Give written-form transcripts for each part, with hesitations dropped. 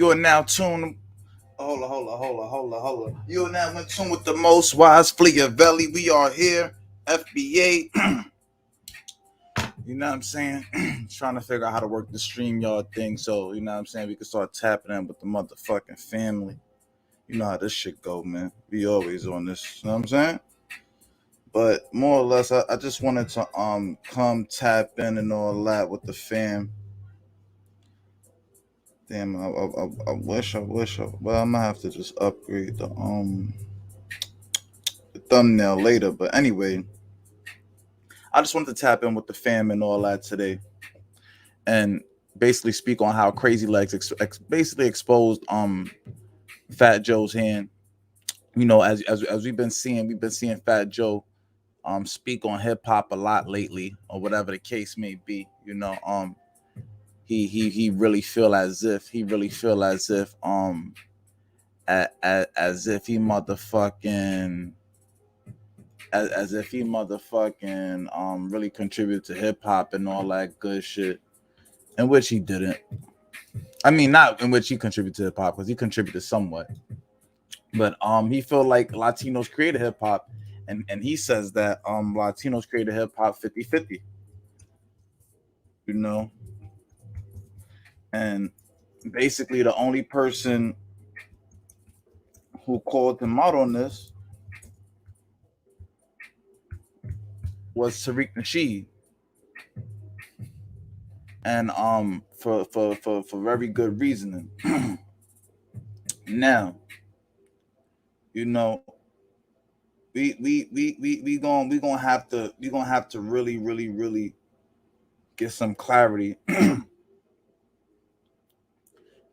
You're now tuned. Hold on. You are now in tune with the most wise Fleavelli. We are here, FBA. You know what I'm saying? Trying to figure out how to work the StreamYard thing, so you know what I'm saying we can start tapping in with the motherfucking family. You know how this shit go, man. We always on this. You know what I'm saying? But more or less, I just wanted to come tap in and all that with the fam. Damn, I wish. Well, I'm gonna have to just upgrade the thumbnail later. But anyway, I just wanted to tap in with the fam and all that today, and basically speak on how Crazy Legs basically exposed Fat Joe's hand. You know, as we've been seeing Fat Joe speak on hip hop a lot lately, or whatever the case may be. You know, he really feel as if as if he motherfucking really contributed to hip hop and all that good shit, in which he didn't. I mean, not in which he contributed to hip hop, because he contributed somewhat, but he feel like Latinos created hip hop, and he says that Latinos created hip hop 50-50. You know, and basically the only person who called him out on this was Tariq Nasheed, and for very good reasoning. Now, you know, we gonna have to really get some clarity,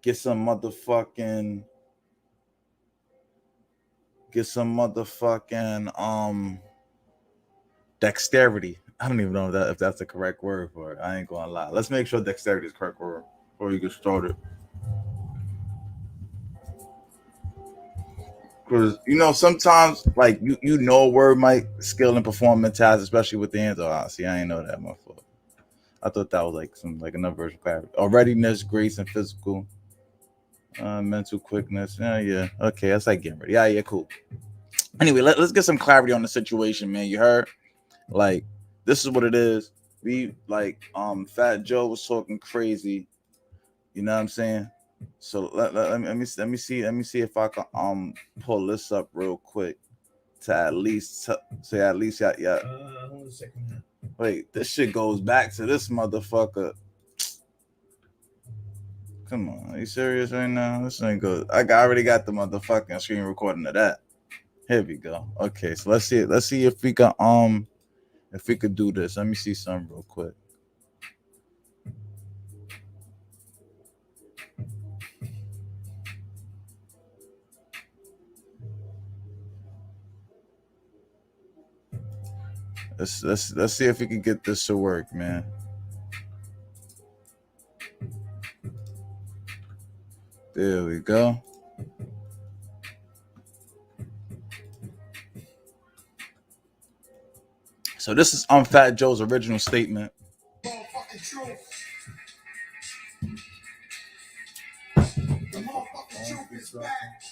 get some motherfucking dexterity. I don't even know if that's the correct word for it. I ain't gonna lie. Let's make sure dexterity is the correct word before we get started. Because you know, sometimes like you know a word might skill and performance has, especially with the hands. Oh, see, I ain't know that, my fault. I thought that was like another version of clarity. Or readiness, grace, and physical. Mental quickness. Yeah. Okay, that's like getting ready. Yeah, cool. Anyway, let's get some clarity on the situation, man. You heard? Like, this is what it is. We like Fat Joe was talking crazy. You know what I'm saying? So let me see if I can pull this up real quick to at least say at least yeah. Hold on a second. Wait, this shit goes back to this motherfucker. Come on, are you serious right now? This ain't good. I already got the motherfucking screen recording of that. Here we go. Okay, so let's see if we can do this. Let me see something real quick. Let's see if we can get this to work, man. There we go. So this is Fat Joe's original statement. Motherfucking truth. The motherfucking truth is back.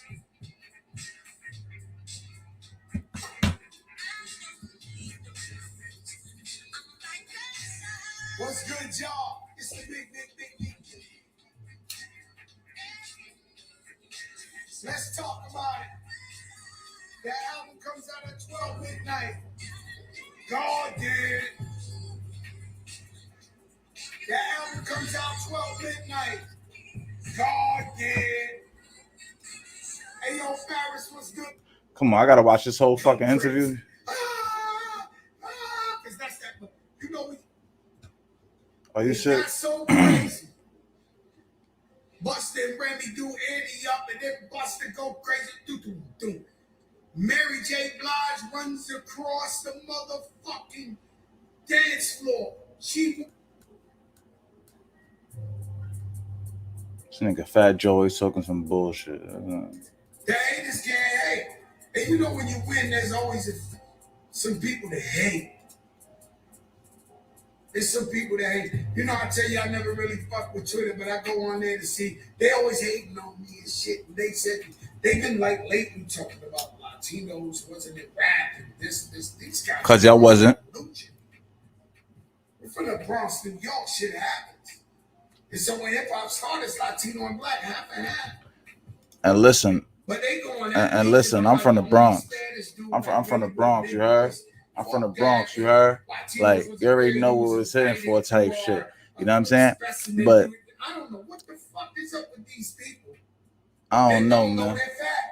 What's good, y'all? It's the big. Let's talk about it. The album comes out at 12 midnight. God did. The album comes out 12 midnight. God did. Hey, yo, Paris, what's good? Come on, I gotta watch this whole fucking interview. Cause that's that, you know. Are you sure? That's so crazy. Busta and Remy do Andy up, and then Busta go crazy. Do. Mary J. Blige runs across the motherfucking dance floor. This nigga Fat Joe is talking some bullshit. The haters can't hate. And you know when you win, there's always some people that hate. There's some people that hate. You know, I tell you, I never really fuck with Twitter, but I go on there to see. They always hating on me and shit. And they said they've been like lately talking about Latinos, wasn't it rap and these guys. Because y'all wasn't. We're from the Bronx, New York. Shit happens. And so when hip hop started, it's Latino and black, half and half. And listen. But they going and listen, I'm from the Bronx. I'm from the Bronx, you heard? I'm from the Bronx, you heard? Like, you already know what was hitting for type shit. You know what I'm saying? But I don't know what the fuck is up with these people. I don't know, man.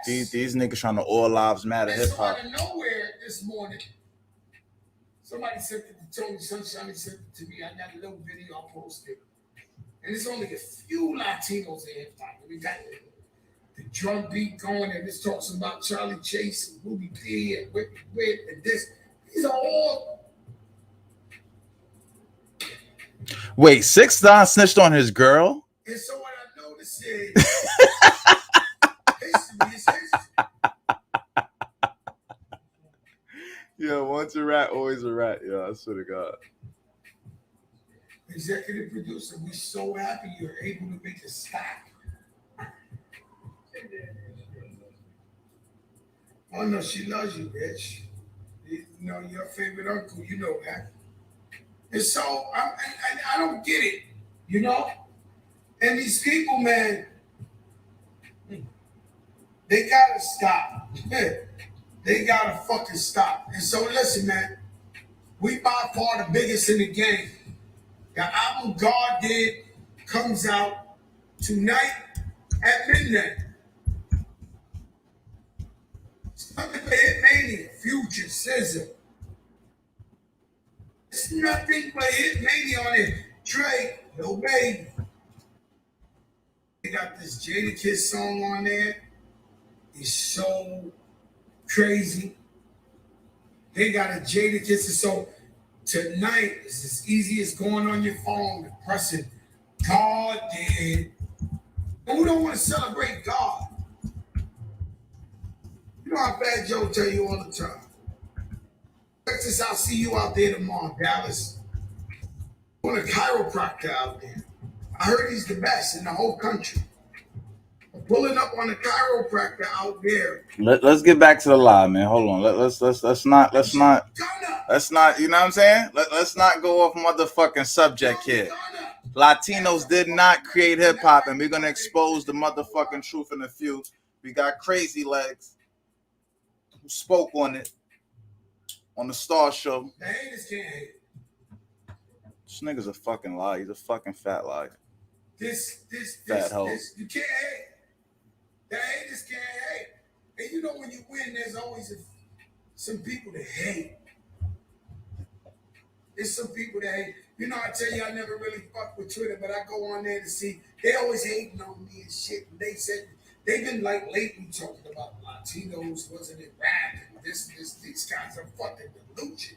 These niggas trying to all lives matter hip hop. Out of nowhere this morning, somebody sent it to Tony Sunshine. He sent it to me. I got a little video I posted. And there's only a few Latinos in hip hop. We got the drum beat going, and it's talking about Charlie Chase and Ruby P and Whip and this. These are all. Wait, 6 9 snitched on his girl? And so what I noticed is history is history. Yeah, once a rat, always a rat. Yeah, I swear to God. Executive producer, we're so happy you're able to make a stop. Oh no, she loves you, bitch. You know, your favorite uncle, you know that. And so I don't get it, you know? And these people, man, they gotta stop. They gotta fucking stop. And so listen, man, we by far the biggest in the game. The album God Did comes out tonight at midnight. Something for Hitmania, Future, SZA. It's nothing but Hitmania on it. Drake, Lil Baby. They got this Jadakiss song on there. It's so crazy. They got a Jadakiss. So tonight is as easy as going on your phone and pressing God Did. And we don't want to celebrate God. You know how bad Joe tell you all the time. Texas, I'll see you out there tomorrow, Dallas. I want a chiropractor out there. I heard he's the best in the whole country. I'm pulling up on a chiropractor out there. Let's get back to the lie, man. Hold on. Let's not. You know what I'm saying? Let's not go off motherfucking subject here. Latinos did not create hip hop, and we're gonna expose the motherfucking truth in a few. We got Crazy Legs who spoke on it on the Star Show. The haters can't hate. This nigga's a fucking lie. He's a fucking fat lie. This, you can't hate. The haters can't hate. And you know when you win, there's always some people that hate. There's some people that hate. You know, I tell you, I never really fuck with Twitter, but I go on there to see. They always hating on me and shit. And they said, they've been like lately talking about Latinos, wasn't it rap and this, these guys are fucking delusion.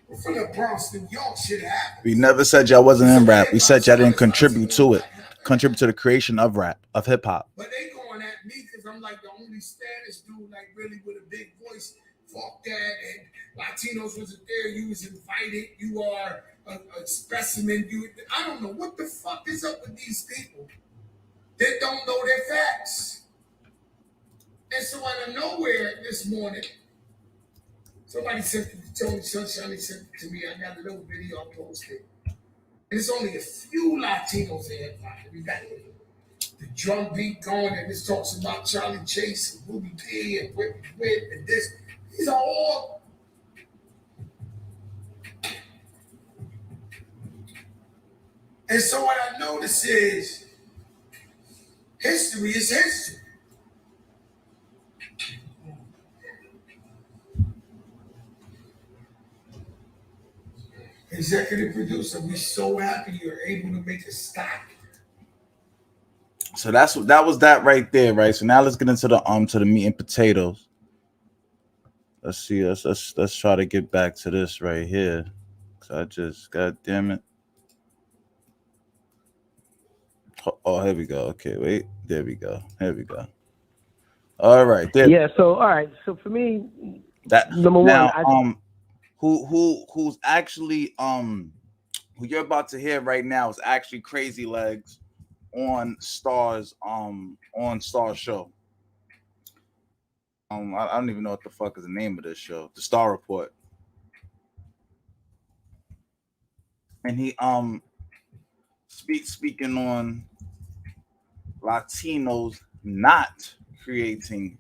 We're from the Bronx, New York, shit happens. We never said y'all wasn't in rap. We said y'all didn't contribute to it. Contribute to the creation of rap, of hip hop. But they going at me because I'm like the only status dude, like really with a big voice. Fuck that. And Latinos wasn't there. You was invited. You are a specimen. I don't know what the fuck is up with these people that don't know their facts. And so out of nowhere this morning, somebody sent it to Tony Sunshine. He sent it to me. I got a little video I posted. And it's only a few Latinos in hip hop. We got the drum beat going, and it's talks about Charlie Chase and Ruby P and Whip and this. These are all. And so what I notice is history is history. Executive producer, we're so happy you're able to make a stop. So that was that right there, right? So now let's get into the meat and potatoes. Let's see. Let's try to get back to this right here. God damn it. Oh, here we go. Okay, wait. There we go. Here we go. All right. There. Yeah. So all right. So for me, that number now, one, who's actually who you're about to hear right now is actually Crazy Legs on Star's show. I don't even know what the fuck is the name of this show, the Star Report. And he speaking on Latinos not creating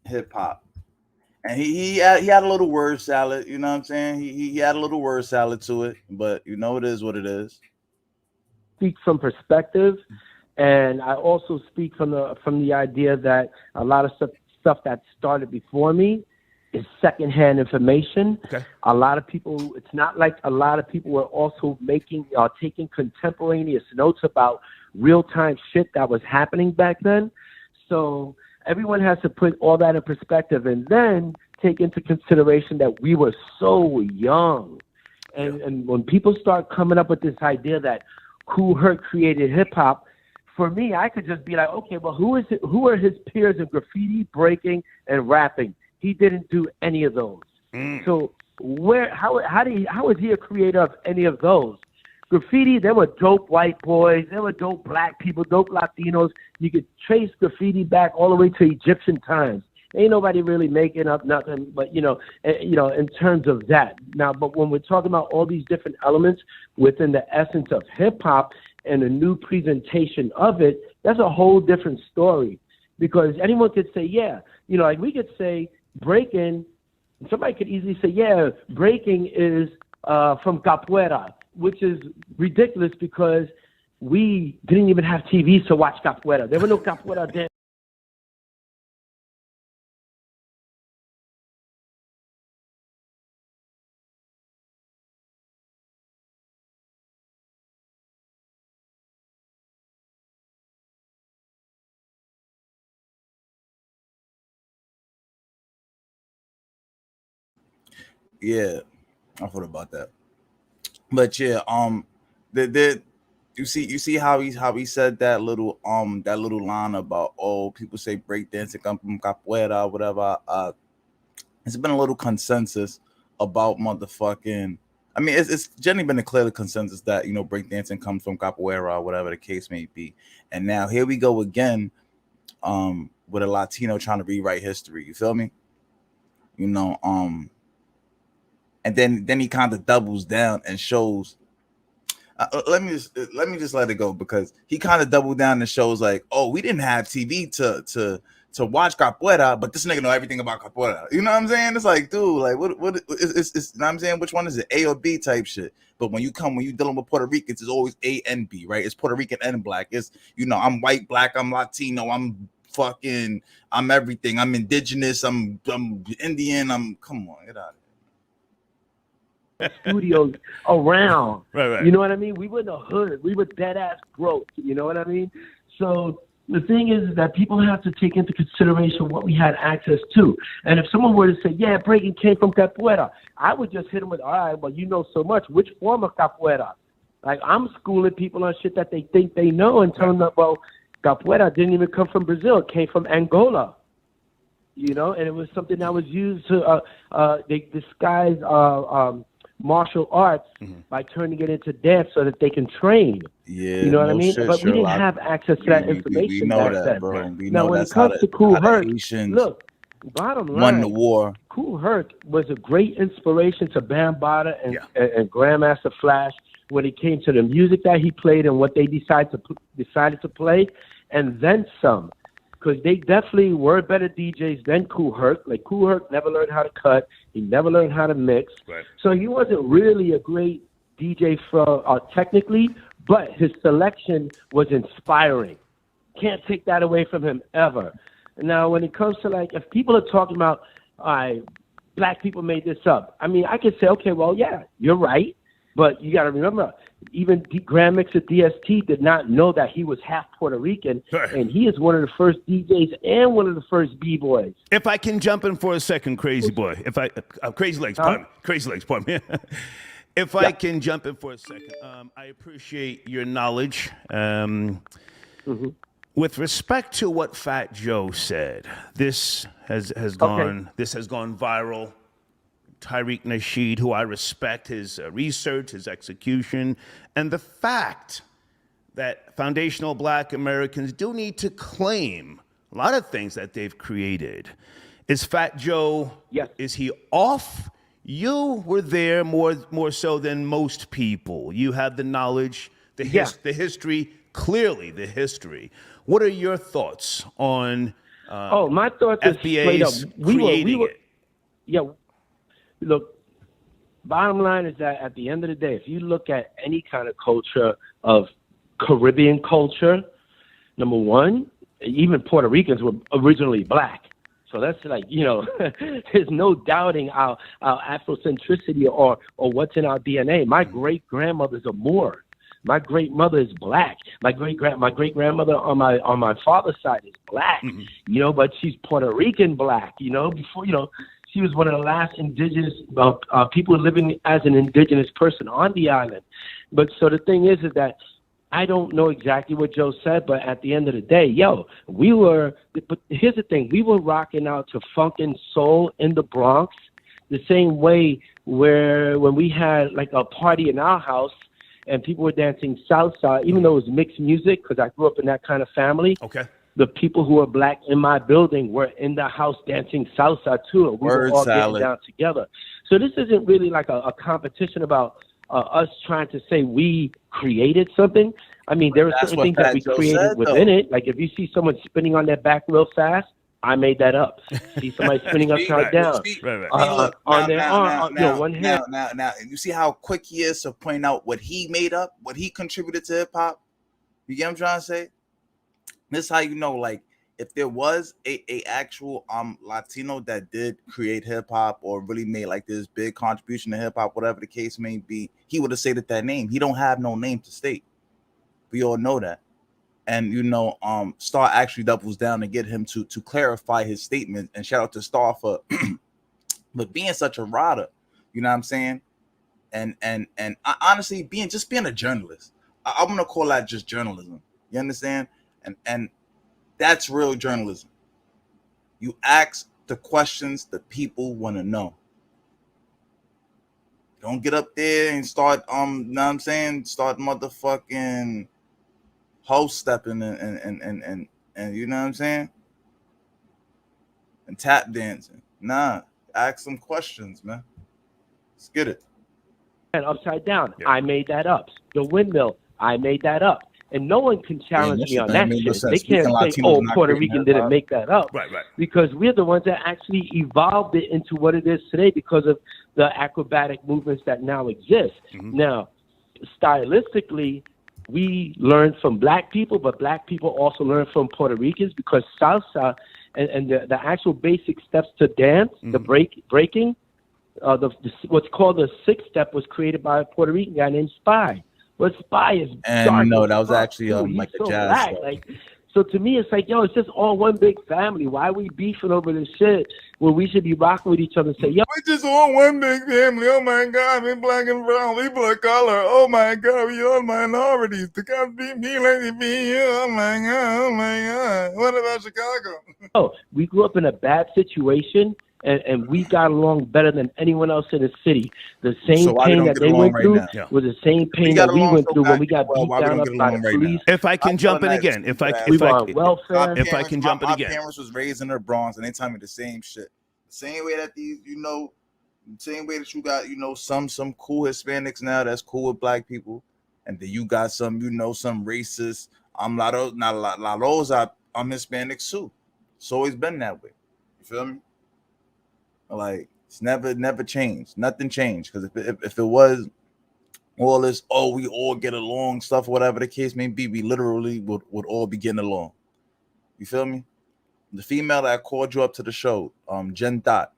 hip hop. And he had a little word salad, you know what I'm saying? He had a little word salad to it, but you know it is what it is. Speak from perspective, and I also speak from the idea that a lot of stuff that started before me is secondhand information. Okay. A lot of people, it's not like a lot of people were also taking contemporaneous notes about real-time shit that was happening back then. So everyone has to put all that in perspective and then take into consideration that we were so young. And when people start coming up with this idea that Kool Herc created hip-hop, for me, I could just be like, okay, well, who are his peers in graffiti, breaking, and rapping? He didn't do any of those. So how is he a creator of any of those? Graffiti, there were dope white boys, there were dope black people, dope Latinos. You could trace graffiti back all the way to Egyptian times. Ain't nobody really making up nothing, but in terms of that. Now, but when we're talking about all these different elements within the essence of hip hop and a new presentation of it, that's a whole different story. Because anyone could say, yeah, like we could say breaking. Somebody could easily say, yeah, breaking is from capoeira, which is ridiculous because we didn't even have TVs to watch capoeira. There were no capoeira then. Yeah, I thought about that. But yeah, the you see how he said that little line about, oh, people say breakdancing come from capoeira, whatever. It's been a little consensus about motherfucking. I mean, it's generally been a clear consensus that breakdancing comes from capoeira or whatever the case may be. And now here we go again, with a Latino trying to rewrite history. You feel me? And then he kind of doubles down and shows. Let me just let it go, because he kind of doubled down and shows like, oh, we didn't have TV to watch capoeira, but this nigga know everything about capoeira. You know what I'm saying? It's like, dude, like what it's you know what I'm saying? Which one is it? A or B type shit. But when you dealing with Puerto Ricans, it's always A and B, right? It's Puerto Rican and black. It's I'm white, black, I'm Latino, I'm everything. I'm indigenous, I'm Indian, come on, get out of here. Studios around. Right. You know what I mean? We were in the hood. We were dead ass broke. You know what I mean? So the thing is that people have to take into consideration what we had access to. And if someone were to say, yeah, breaking came from capoeira, I would just hit them with, all right, well, you know so much. Which form of capoeira? Like, I'm schooling people on shit that they think they know and telling them, well, capoeira didn't even come from Brazil. It came from Angola. And it was something that was used to they disguise martial arts by turning it into dance so that they can train. Yeah, you know what I mean? Shit, but we didn't Sherlock. have access to that information. We know back that, then. bro. We now, know when that's it comes to Kool Herc, look, bottom line, won the war. Kool Herc was a great inspiration to Bambaataa and Grandmaster Flash when it came to the music that he played and what they decided to play, and then some. Because they definitely were better DJs than Kool Herc. Like, Kool Herc never learned how to cut. He never learned how to mix. Right. So he wasn't really a great DJ technically, but his selection was inspiring. Can't take that away from him ever. Now, when it comes to, like, if people are talking about, black people made this up, I mean, I could say, okay, well, yeah, you're right. But you got to remember, even Grand Mixer DST did not know that he was half Puerto Rican, and he is one of the first DJs and one of the first B-boys. If I can jump in for a second, Crazy Boy. Crazy Legs, pardon me. Crazy Legs, pardon me. If I can jump in for a second, I appreciate your knowledge. With respect to what Fat Joe said, this has gone viral Tariq Nasheed, who I respect his research, his execution, and the fact that foundational Black Americans do need to claim a lot of things that they've created. Is Fat Joe, Yes. is he off? You were there more so than most people. You have the knowledge, the history, clearly the history. What are your thoughts on my thoughts is straight up. FBA's We creating were, it? yeah, look, bottom line is that at the end of the day, if you look at any kind of culture of Caribbean culture, number one, even Puerto Ricans were originally Black. So that's like, there's no doubting our Afrocentricity or what's in our DNA. My great-grandmother's a Moor. My great-mother is Black. My great-grandmother on my father's side is Black, but she's Puerto Rican Black, before, she was one of the last indigenous people living as an indigenous person on the island. But so the thing is that I don't know exactly what Joe said, but at the end of the day, but here's the thing. We were rocking out to funk and soul in the Bronx the same way when we had like a party in our house and people were dancing salsa, even though it was mixed music, because I grew up in that kind of family. Okay. The people who were Black in my building were in the house dancing salsa too. And we were all getting down together. So this isn't really like a competition about us trying to say we created something. I mean, there are certain things that we created within it. Like if you see someone spinning on their back real fast, I made that up. See somebody spinning upside down on their arm, one hand. Now, you see how quick he is to point out what he made up, what he contributed to hip hop. You get what I'm trying to say? This is how you know, like, if there was a actual Latino that did create hip hop or really made like this big contribution to hip hop, whatever the case may be, he would have stated that name. He don't have no name to state. We all know that. And Star actually doubles down to get him to clarify his statement. And shout out to Star for but being such a rider, you know what I'm saying? And I, honestly being a journalist. I'm gonna call that just journalism. You understand? And that's real journalism. You ask the questions the people want to know. Don't get up there and start know what I'm saying? Start motherfucking host stepping and you know what I'm saying? And tap dancing. Nah, ask some questions, man. Let's get it. And upside down. Yeah. I made that up. The windmill, I made that up. And no one can challenge me on that shit. They can't say, Puerto Rican didn't make that up. Right. Because we're the ones that actually evolved it into what it is today because of the acrobatic movements that now exist. Mm-hmm. Now, stylistically, we learned from Black people, but Black people also learned from Puerto Ricans because salsa and the actual basic steps to dance, the breaking, what's called the sixth step was created by a Puerto Rican guy named Spy. But Spy is dark. No, that was actually like a jazz. So to me, it's like, it's just all one big family. Why are we beefing over this shit when we should be rocking with each other and say, we're just all one big family. Oh my God, we're Black and brown, people of color. Oh my God, we all minorities. The guys be me, like be you. Oh my God. What about Chicago? We grew up in a bad situation. And we got along better than anyone else in the city. The same pain that they went through was the same pain that we went through when we got beat down up by the police. If I can jump in again, if I can jump in again. My parents was raised in the Bronx, and they tell me the same shit. The same way that these, the same way that you got, some cool Hispanics now that's cool with Black people, and then you got some, some racist. I'm Hispanics too. It's always been that way. You feel me? Like it's never changed. Nothing changed because if it was all this, we all get along stuff, whatever the case may be, we literally would all be getting along. You feel me? The female that called you up to the show, Jen Dot.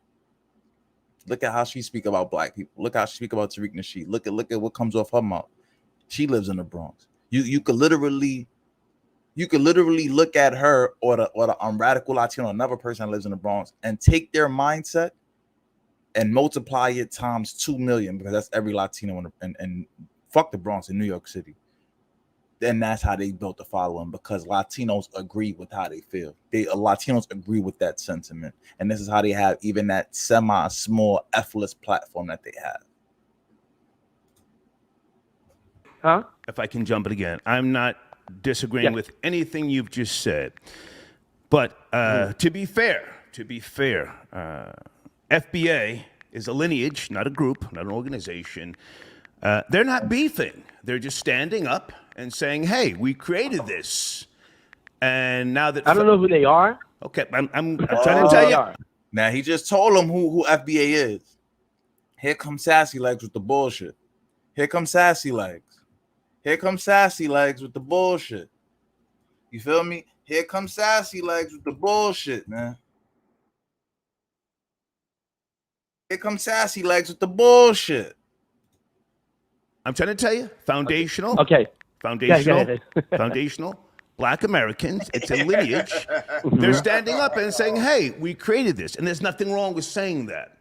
Look at how she speak about Black people. Look how she speak about Tariq Nasheed. Look at what comes off her mouth. She lives in the Bronx. You could literally look at her or the radical Latino, another person that lives in the Bronx, and take their mindset and multiply it times 2 million, because that's every Latino and fuck the Bronx in New York City. then that's how they built the following, because Latinos agree with how they feel. Latinos agree with that sentiment, and this is how they have even that semi-small F-less platform that they have. Huh? If I can jump it again, I'm not disagreeing with anything you've just said, but to be fair, FBA is a lineage, not a group, not an organization. They're not beefing. They're just standing up and saying, hey, we created this. And now that... I don't know who they are. Okay, I'm trying to tell you. Now, he just told them who FBA is. Here comes Sassy Legs with the bullshit. Here comes Sassy Legs. Here comes Sassy Legs with the bullshit. You feel me? Here comes Sassy Legs with the bullshit, man. Here comes Sassy Legs with the bullshit. I'm trying to tell you, foundational. Okay. Foundational Black Americans. It's a lineage. They're standing up and saying, hey, we created this. And there's nothing wrong with saying that.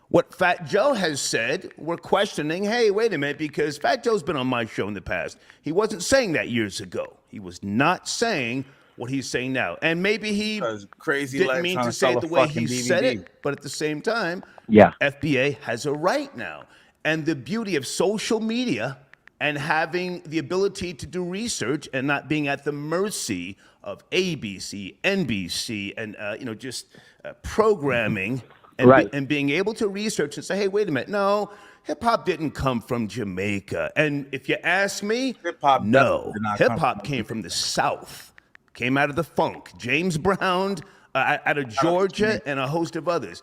What Fat Joe has said, we're questioning, hey, wait a minute, because Fat Joe's been on my show in the past. He wasn't saying that years ago. He was not saying what he's saying now. And maybe he didn't mean to say it the way he said it, but at the same time, FBA has a right now. And the beauty of social media and having the ability to do research and not being at the mercy of ABC, NBC, and just programming, and being able to research and say, hey, wait a minute, no, hip hop didn't come from Jamaica. And if you ask me, hip hop came from the South, came out of the funk. James Brown, out of Georgia, and a host of others.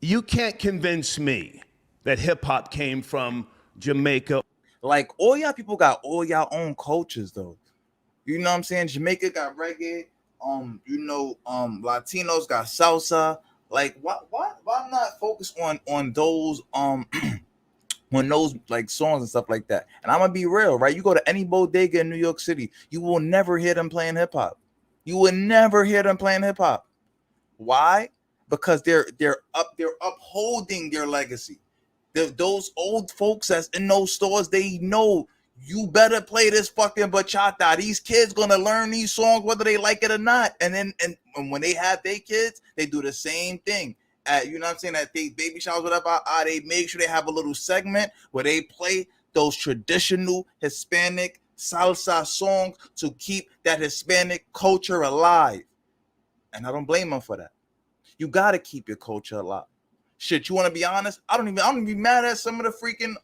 You can't convince me that hip hop came from Jamaica. Like, all y'all people got all y'all own cultures, though. You know what I'm saying? Jamaica got reggae. Latinos got salsa. Like, why not focus on those on those like songs and stuff like that? And I'm gonna be real, right? You go to any bodega in New York City, you will never hear them playing hip hop. You will never hear them playing hip hop. Why? Because they're upholding their legacy. Those old folks that's in those stores, they know you better play this fucking bachata. These kids gonna learn these songs whether they like it or not. And when they have their kids, they do the same thing. You know what I'm saying? At they baby showers, whatever, they make sure they have a little segment where they play those traditional Hispanic salsa songs to keep that Hispanic culture alive. And I don't blame them for that. You gotta keep your culture alive. Shit, you want to be honest? I don't even be mad at some of the freaking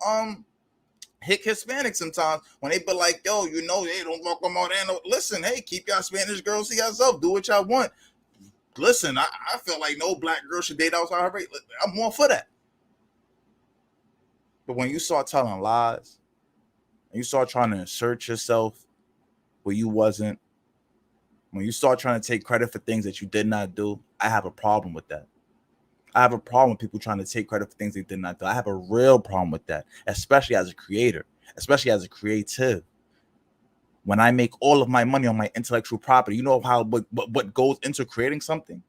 Hispanics sometimes when they be like, yo, they don't walk them out there. Listen, hey, keep y'all Spanish girls to yourself. Do what y'all want. Listen, I feel like no black girl should date outside her race. I'm more for that. But when you start telling lies and you start trying to insert yourself where you wasn't, when you start trying to take credit for things that you did not do, I have a problem with that. I have a problem with people trying to take credit for things they did not do. I have a real problem with that, especially as a creator, especially as a creative. When I make all of my money on my intellectual property, you know what goes into creating something?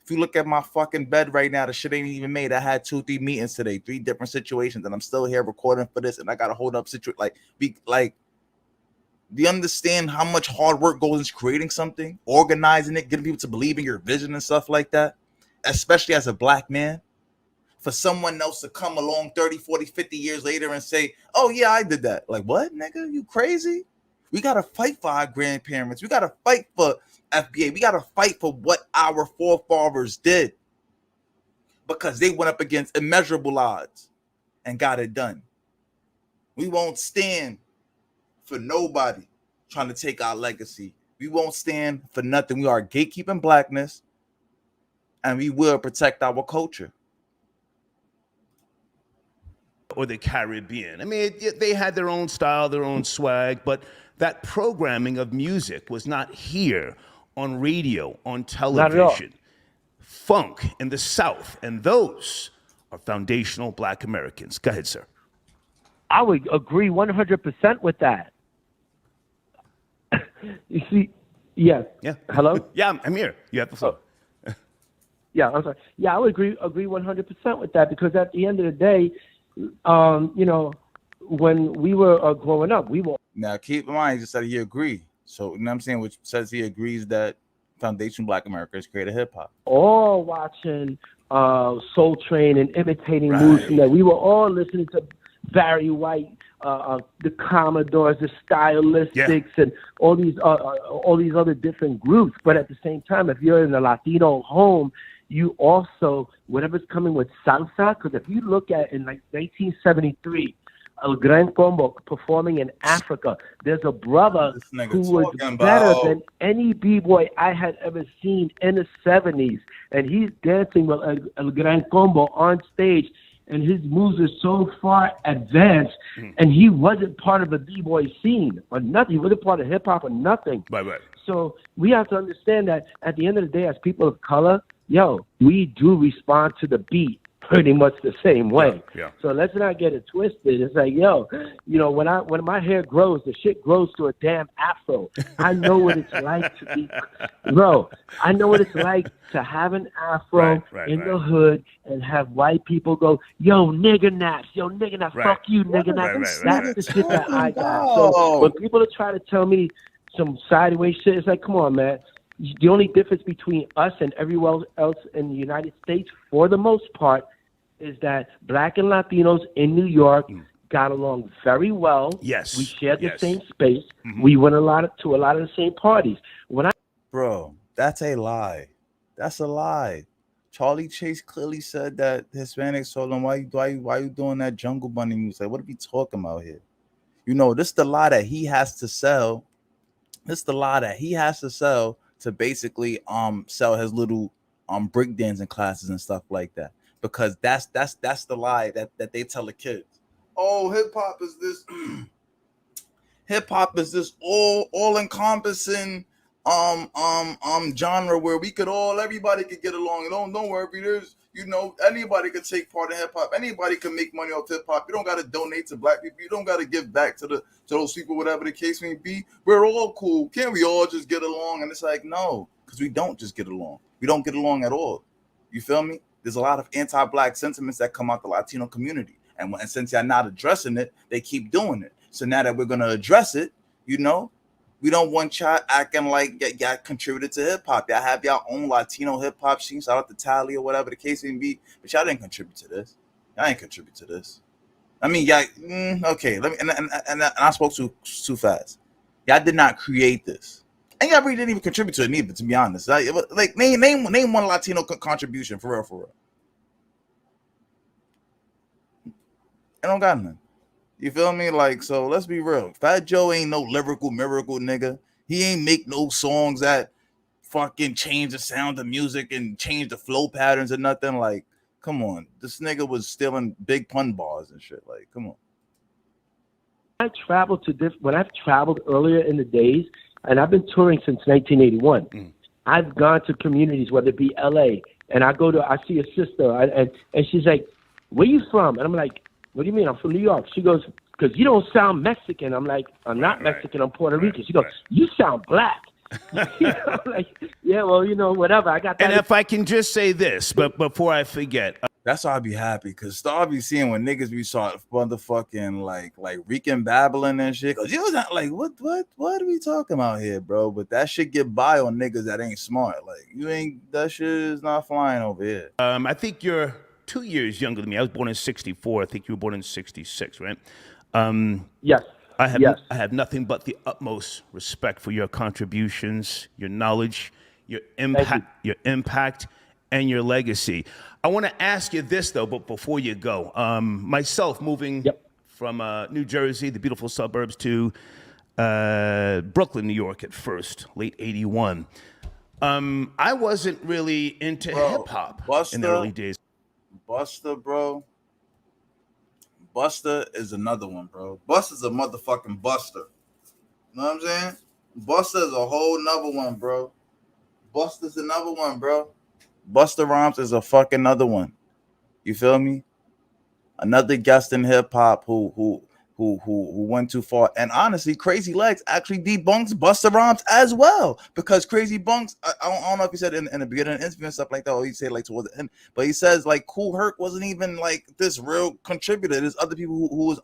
If you look at my fucking bed right now, the shit ain't even made. I had 2-3 meetings today, 3 different situations, and I'm still here recording for this, and I got to hold up situation. Do you understand how much hard work goes into creating something, organizing it, getting people to believe in your vision and stuff like that? Especially as a black man, for someone else to come along 30, 40, 50 years later and say, oh, yeah, I did that. Like, what, nigga? You crazy? We got to fight for our grandparents. We got to fight for FBA. We got to fight for what our forefathers did because they went up against immeasurable odds and got it done. We won't stand for nobody trying to take our legacy. We won't stand for nothing. We are gatekeeping blackness. And we will protect our culture. Or the Caribbean. I mean, they had their own style, their own swag, but that programming of music was not here on radio, on television. Funk in the South, and those are foundational Black Americans. Go ahead, sir. I would agree 100% with that. You see, yes. Yeah. Hello? Yeah, I'm here. You have the floor. Yeah, I'm sorry. Yeah, I would agree 100% with that because at the end of the day, when we were growing up, we were Now, keep in mind, he just said he agree. So, you know what I'm saying? Which says he agrees that Foundation Black America has created hip hop. All watching Soul Train and imitating moves from Right. that. We were all listening to Barry White, the Commodores, the Stylistics, and all these other different groups. But at the same time, if you're in a Latino home, you also, whatever's coming with salsa, because if you look at in like 1973, El Gran Combo performing in Africa, there's a brother This nigga who was talking better about- than any b-boy I had ever seen in the 70s. And he's dancing with El Gran Combo on stage, and his moves are so far advanced, and he wasn't part of the b-boy scene or nothing. He wasn't part of hip-hop or nothing. Right. So we have to understand that at the end of the day, as people of color, we do respond to the beat pretty much the same way. Yeah. So let's not get it twisted. It's like, when my hair grows, the shit grows to a damn afro. I know what it's like to be, bro. I know what it's like to have an afro in the hood and have white people go, yo, nigger naps, fuck you, nigger naps. That's the shit that I got. So when people are trying to tell me some sideways shit, it's like, come on, man. The only difference between us and everyone else in the United States, for the most part, is that Black and Latinos in New York got along very well. Yes. We shared the same space. We went to a lot of the same parties. Bro, that's a lie. That's a lie. Charlie Chase clearly said that Hispanics told him, why you doing that Jungle Bunny music? What are we talking about here? This is the lie that he has to sell. This is the lie that he has to sell to basically sell his little breakdancing classes and stuff like that. Because that's the lie that they tell the kids. Oh, hip hop is this hip hop is this all encompassing genre where everybody could get along. Don't worry, there's anybody could take part in hip hop. Anybody can make money off hip hop. You don't gotta donate to black people. You don't gotta give back to those people, whatever the case may be. We're all cool. Can't we all just get along? And it's like, no, because we don't just get along. We don't get along at all. You feel me? There's a lot of anti-black sentiments that come out the Latino community. And since you're not addressing it, they keep doing it. So now that we're going to address it, we don't want y'all acting like y'all contributed to hip-hop. Y'all have y'all own Latino hip-hop scene. Shout out to Tally or whatever the case may be. But y'all didn't contribute to this. Y'all ain't contribute to this. I mean, y'all, okay. Let me, and I spoke too fast. Y'all did not create this. And y'all really didn't even contribute to it either, to be honest. Like name one Latino contribution for real. I don't got none. You feel me? Like, so let's be real. Fat Joe ain't no lyrical miracle nigga. He ain't make no songs that fucking change the sound of music and change the flow patterns or nothing. Like, come on. This nigga was stealing big pun bars and shit. Like, come on. When I've traveled earlier in the days, and I've been touring since 1981. I've gone to communities, whether it be LA, and I see a sister, and she's like, where you from? And I'm like, what do you mean? I'm from New York. She goes, because you don't sound Mexican. I'm like, I'm not Mexican. I'm Puerto Rican. She goes, you sound black. I'm like, yeah, well, whatever. I got that. And if I can just say this, but before I forget. That's why I be happy, because I be seeing when niggas be sort of motherfucking like Rican babbling and shit. Cause you was not like, what are we talking about here, bro? But that shit get by on niggas that ain't smart. Like, that shit is not flying over here. I think you're 2 years younger than me. I was born in 64. I think you were born in 66, right? Yes. I have nothing but the utmost respect for your contributions, your knowledge, your impact, and your legacy. I want to ask you this, though, but before you go, myself moving from New Jersey, the beautiful suburbs, to Brooklyn, New York at first, late 81. I wasn't really into hip-hop in the early days. Busta, bro. Busta is another one, bro. Busta's a motherfucking Buster. You know what I'm saying? Busta is a whole nother one, bro. Busta's another one, bro. Busta Rhymes is a fucking another one. You feel me? Another guest in hip hop who went too far. And honestly, Crazy Legs actually debunks Busta Rhymes as well, because Crazy Bunks, I don't know if he said in the beginning of the interview and stuff like that, or he said like towards the end, but he says like Kool Herc wasn't even like this real contributor. There's other people who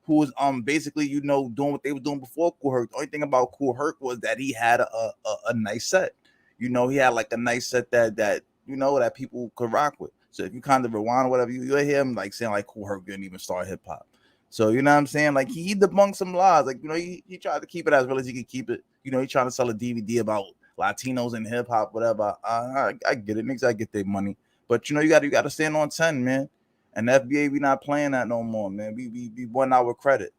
who was basically, you know, doing what they were doing before Kool Herc. The only thing about Kool Herc was that he had a nice set. You know, he had like a nice set that you know that people could rock with. So if you kind of rewind or whatever, you'll hear him like saying like Kool Herc didn't even start hip hop. So you know what I'm saying? Like he debunked some lies. Like, you know, he tried to keep it as real as he could keep it. You know, he trying to sell a DVD about Latinos and hip hop, whatever. I get it, niggas. I get their money, but you know, you got to stand on 10, man. And the FBA, we not playing that no more, man. We won our credit.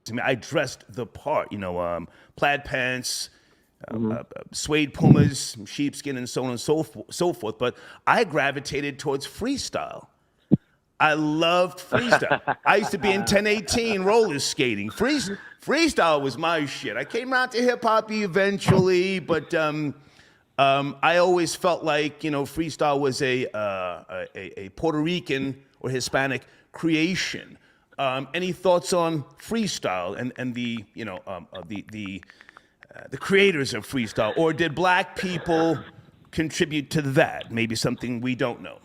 I mean, I dressed the part, you know, plaid pants, suede pumas, sheepskin, and so on and so forth. But I gravitated towards freestyle. I loved freestyle. I used to be in 1018 roller skating. Freestyle was my shit. I came out to hip hop eventually, but I always felt like, you know, freestyle was a Puerto Rican or Hispanic creation. Any thoughts on freestyle and the, you know, the creators of freestyle, or did black people contribute to that? Maybe something we don't know.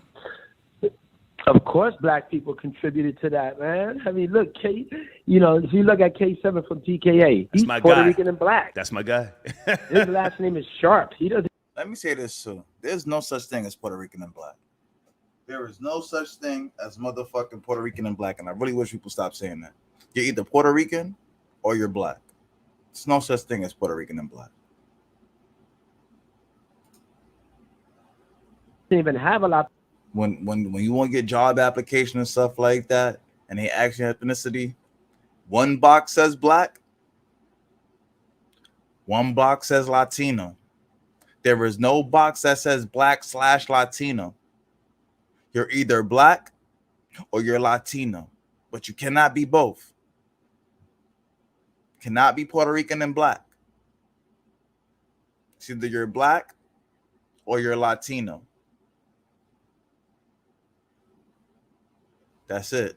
Of course, black people contributed to that, man. I mean, look, you know, if you look at K7 from TKA, he's Puerto Rican and black. That's my guy. His last name is Sharp. He doesn't. Let me say this too. There's no such thing as Puerto Rican and black. There is no such thing as motherfucking Puerto Rican and black, and I really wish people stop saying that. You're either Puerto Rican or you're black. There's no such thing as Puerto Rican and black. Didn't even have a lot. When you want to get job application and stuff like that, and they ask your ethnicity, one box says black, one box says Latino. There is no box that says black/Latino. You're either black or you're Latino, but you cannot be both. Cannot be Puerto Rican and black. It's either you're black or you're Latino. That's it.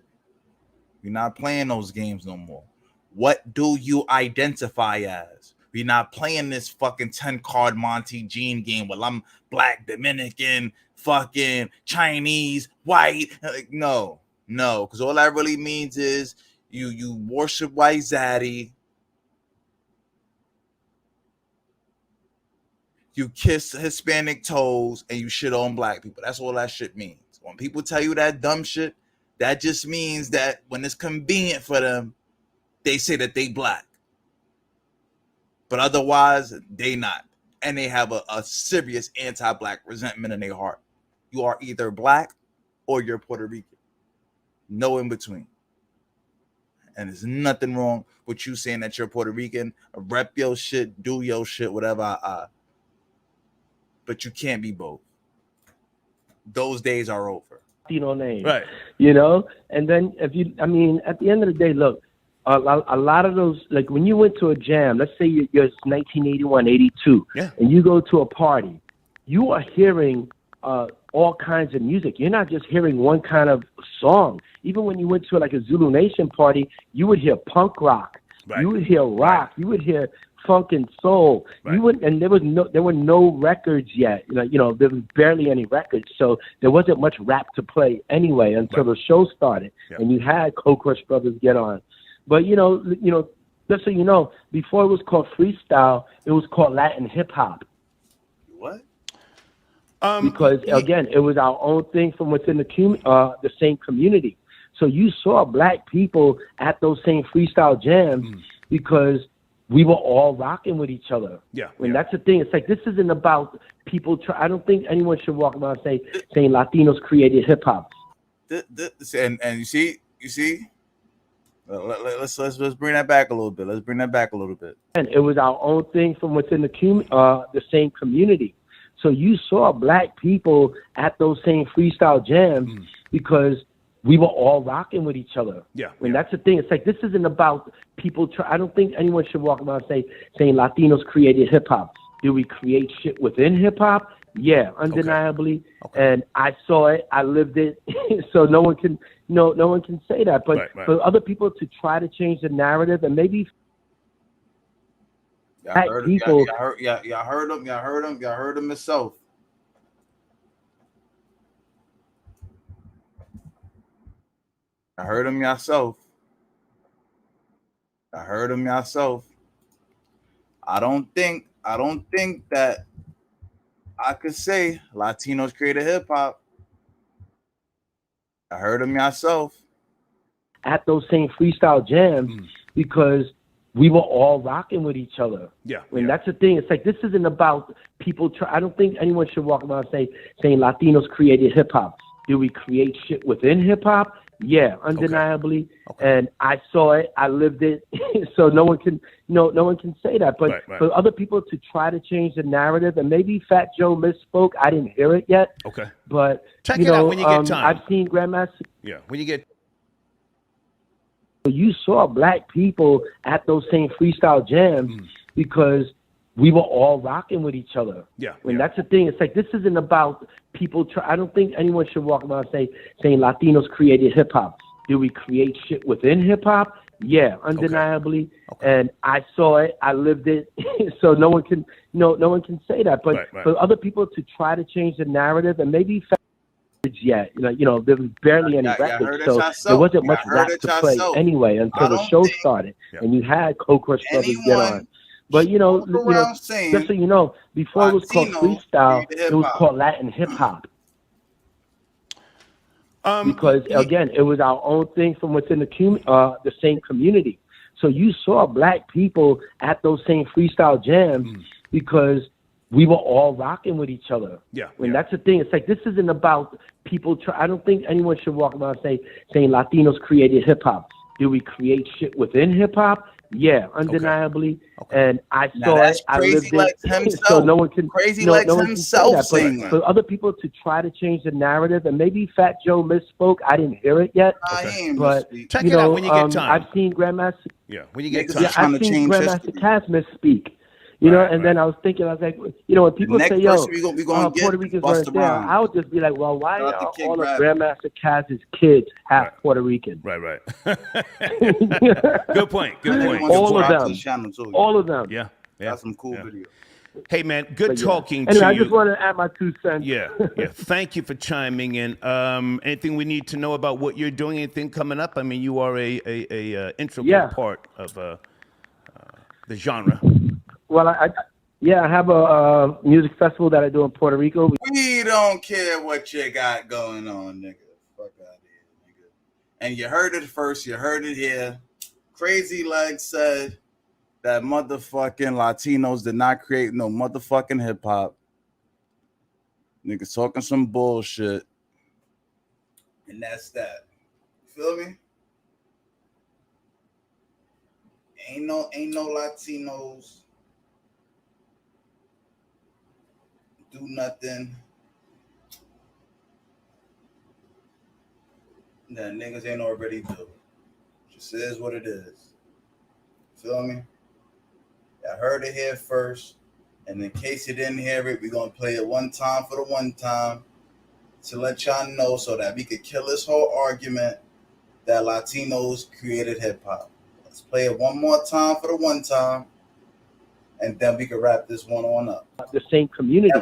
You're not playing those games no more. What do you identify as? We're not playing this fucking 10-card Monty Gene game. Well, I'm black, Dominican, fucking Chinese, white. Like, no, because all that really means is you worship white zaddy. You kiss Hispanic toes and you shit on black people. That's all that shit means. When people tell you that dumb shit, that just means that when it's convenient for them, they say that they black. But otherwise, they not. And they have a serious anti-black resentment in their heart. You are either black or you're Puerto Rican. No in between. And there's nothing wrong with you saying that you're Puerto Rican, rep your shit, do your shit, whatever. But you can't be both. Those days are over. Name, right? You know, and then at the end of the day, look, a lot of those, like when you went to a jam, let's say you're 1981, 82, and you go to a party, you are hearing all kinds of music. You're not just hearing one kind of song. Even when you went to like a Zulu Nation party, you would hear punk rock, you would hear rock, you would hear funk and soul. You would, and there were no records yet. You know, there was barely any records, so there wasn't much rap to play anyway until the show started, and you had Cold Crush Brothers get on. But you know, just so you know, before it was called freestyle, it was called Latin hip hop. What? Because again, it was our own thing from within the same community. So you saw black people at those same freestyle jams because we were all rocking with each other. That's the thing. It's like, this isn't about people. I don't think anyone should walk around saying Latinos created hip hop. And you see. Let's bring that back a little bit. And it was our own thing from within the same community. So you saw black people at those same freestyle jams because we were all rocking with each other. That's the thing. It's like, this isn't about people. I don't think anyone should walk around saying Latinos created hip hop. Did we create shit within hip hop? Yeah, undeniably. Okay. And I saw it. I lived it. So no one can say that. But for other people to try to change the narrative and maybe y'all heard him himself. I heard him yourself. I heard him yourself. I don't think that I could say Latinos created hip hop. I heard him yourself. At those same freestyle jams because we were all rocking with each other. Yeah. And that's the thing. It's like this isn't about people. I don't think anyone should walk around saying Latinos created hip hop. Do we create shit within hip hop? Yeah, undeniably. Okay. And I saw it. I lived it. So no one can say that. But Right. for other people to try to change the narrative, and maybe Fat Joe misspoke. I didn't hear it yet. Okay. But Check it out when you get time. I've seen Grandmaster. Yeah. When you get. You saw black people at those same freestyle jams because we were all rocking with each other. Yeah. And that's the thing. It's like this isn't about people. I don't think anyone should walk around saying Latinos created hip hop. Do we create shit within hip hop? Yeah, undeniably. Okay. And I saw it. I lived it. So no one can say that. But Right. for other people to try to change the narrative, and maybe yet, there was barely any records, so there wasn't much rap to play anyway until the show started, and you had Coke Crush Brothers get on. But just so you know, before it was called freestyle, it was called Latin hip hop. Because again, it was our own thing from within the same community. So you saw black people at those same freestyle jams because we were all rocking with each other. Yeah. And that's the thing. It's like this isn't about people. I don't think anyone should walk around saying Latinos created hip hop. Do we create shit within hip hop? Yeah, undeniably. And I saw it. I lived it. So no one can. Crazy like himself saying that. For other people to try to change the narrative, and maybe Fat Joe misspoke. I didn't hear it yet. But check it out when you get time. I've seen Grandmaster. Yeah, when you get time. Yeah, I've seen Grandmaster Cass misspeak. Then I was thinking, I was like, when people say, yo, Puerto Ricans weren't there, I would just be like, well, why are all of Grandmaster Cass's kids half Puerto Rican? Right. Good point. All of them. Yeah. That's some cool video. Hey, man, good talking to you. you. I just want to add my 2 cents. Yeah. Thank you for chiming in. Anything we need to know about what you're doing? Anything coming up? I mean, you are a integral part of the genre. Well, I have a music festival that I do in Puerto Rico. We don't care what you got going on, nigga. Fuck out here, nigga. And you heard it first. You heard it here. Crazy Legs said that motherfucking Latinos did not create no motherfucking hip hop. Niggas talking some bullshit. And that's that. Feel me? Ain't no Latinos do nothing that niggas ain't already do. Just is what it is. Feel me? I heard it here first, and in case you didn't hear it, we're gonna play it one time for the one time to let y'all know so that we could kill this whole argument that Latinos created hip hop. Let's play it one more time for the one time, and then we can wrap this one on up. The same community.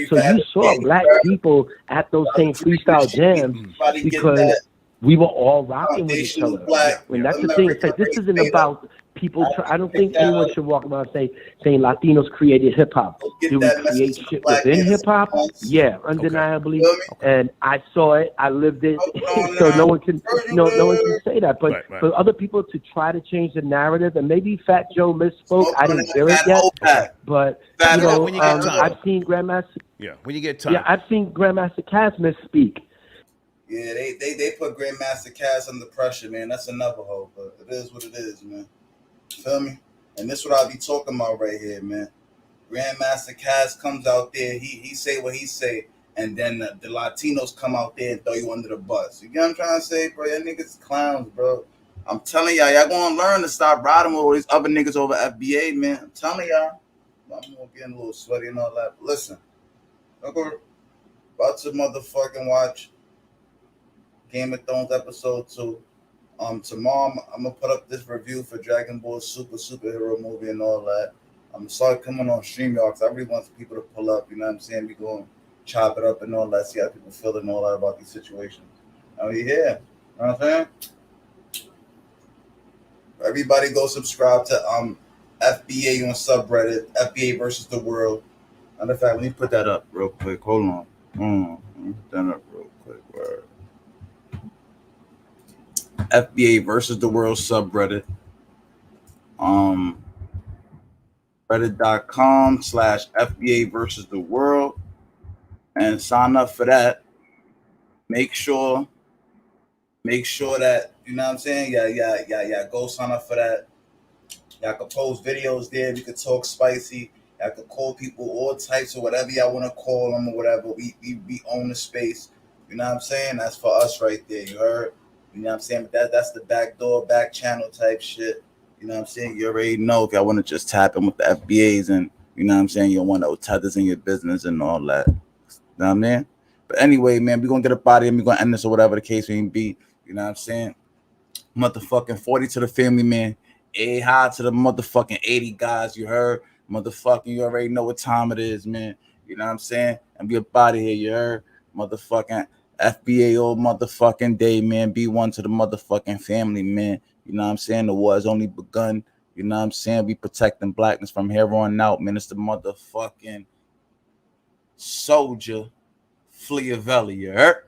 So you saw black people at those same freestyle jams because we were all rocking with each other. And that's the thing. It's like this isn't about people. I don't think anyone should walk around saying Latinos created hip hop. Do we create shit within hip hop? Yeah, undeniably. And I saw it. I lived it. So no one can say that. But for other people to try to change the narrative, and maybe Fat Joe misspoke. I didn't hear it yet. But I've seen Grandmaster. Yeah, when you get time. Yeah, I've seen Grandmaster Cass misspeak. Yeah, they put Grandmaster Cass under pressure, man. That's another hoe, but it is what it is, man. Feel me? And this is what I'll be talking about right here, man. Grandmaster Cass comes out there, he say what he say, and then the Latinos come out there and throw you under the bus. You get what I'm trying to say, bro? Y'all niggas clowns, bro. I'm telling y'all gonna learn to stop riding with all these other niggas over FBA, man. I'm telling y'all. I'm getting a little sweaty and all that. But listen, I'm about to motherfucking watch Game of Thrones episode 2. Tomorrow I'm gonna put up this review for Dragon Ball superhero movie and all that. I'm gonna start coming on StreamYard because I really want people to pull up. You know what I'm saying? We going chop it up and all that. See how people feel and all that about these situations. Oh yeah, you know what I'm saying? Everybody go subscribe to FBA on subreddit, FBA versus the world. Matter of fact, let me put that up real quick. Hold on. Let me put that up real quick. Word. FBA versus the world subreddit. Reddit.com/FBA versus the world. And sign up for that. Make sure that, you know what I'm saying? Yeah. Go sign up for that. Y'all can post videos there. We could talk spicy. Y'all can call people all types or whatever y'all want to call them or whatever. We own the space. You know what I'm saying? That's for us right there. You heard? You know what I'm saying? But that's the back door, back channel type shit. You know what I'm saying? You already know if y'all want to just tap in with the FBAs and, you know what I'm saying, you don't want no tethers in your business and all that. You know what I mean? But anyway, man, we're going to get up out of here and we're going to end this or whatever the case may be. You know what I'm saying? Motherfucking 40 to the family, man. A high to the motherfucking 80 guys, you heard? Motherfucking, you already know what time it is, man. You know what I'm saying? And be up out of here, you heard? Motherfucking FBA all motherfucking day, man. Be one to the motherfucking family, man. You know what I'm saying? The war has only begun. You know what I'm saying? We protecting blackness from here on out, man. It's the motherfucking soldier Fleavelli, you heard?